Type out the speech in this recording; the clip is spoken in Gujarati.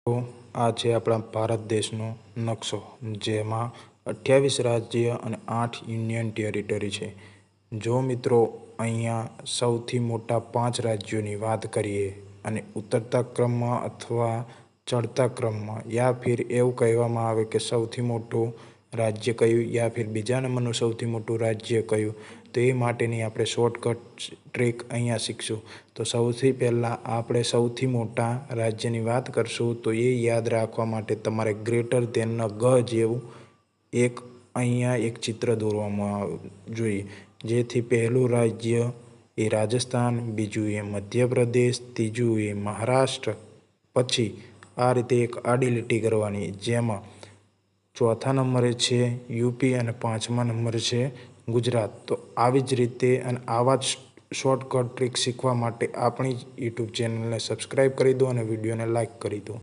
તો આ છે આપણા ભારત દેશનો નકશો, જેમાં 28 રાજ્ય અને 8 યુનિયન ટેરિટરી છે. જો મિત્રો અહીંયા સૌથી મોટા 5 રાજ્યોની વાત કરીએ અને ઉતરતા ક્રમમાં અથવા ચડતા ક્રમમાં, યા ફિર એવું કહેવામાં આવે કે સૌથી મોટું રાજ્ય કયું યા ફિર બીજા નંબરનું સૌથી મોટું રાજ્ય કયું, તો એ માટેની આપણે શોર્ટકટ ટ્રીક અહીંયા શીખશું. તો સૌથી પહેલાં આપણે સૌથી મોટા રાજ્યની વાત કરશું. તો એ યાદ રાખવા માટે તમારે ગ્રેટર ધેનના ગ જેવું અહીંયા એક ચિત્ર દોરવામાં જોઈએ, જેથી પહેલું રાજ્ય એ રાજસ્થાન, બીજું એ મધ્યપ્રદેશ, ત્રીજું એ મહારાષ્ટ્ર, પછી આ રીતે એક આડી લીટી કરવાની, જેમાં ચોથા નંબરે છે યુપી અને 5મા નંબરે છે ગુજરાત. તો આવી જ રીતે અને આવા જ શોર્ટકટ ટ્રીક શીખવા માટે આપણી યુટ્યુબ ચેનલને સબસ્ક્રાઈબ કરી દો અને વિડીયોને લાઈક કરી દો.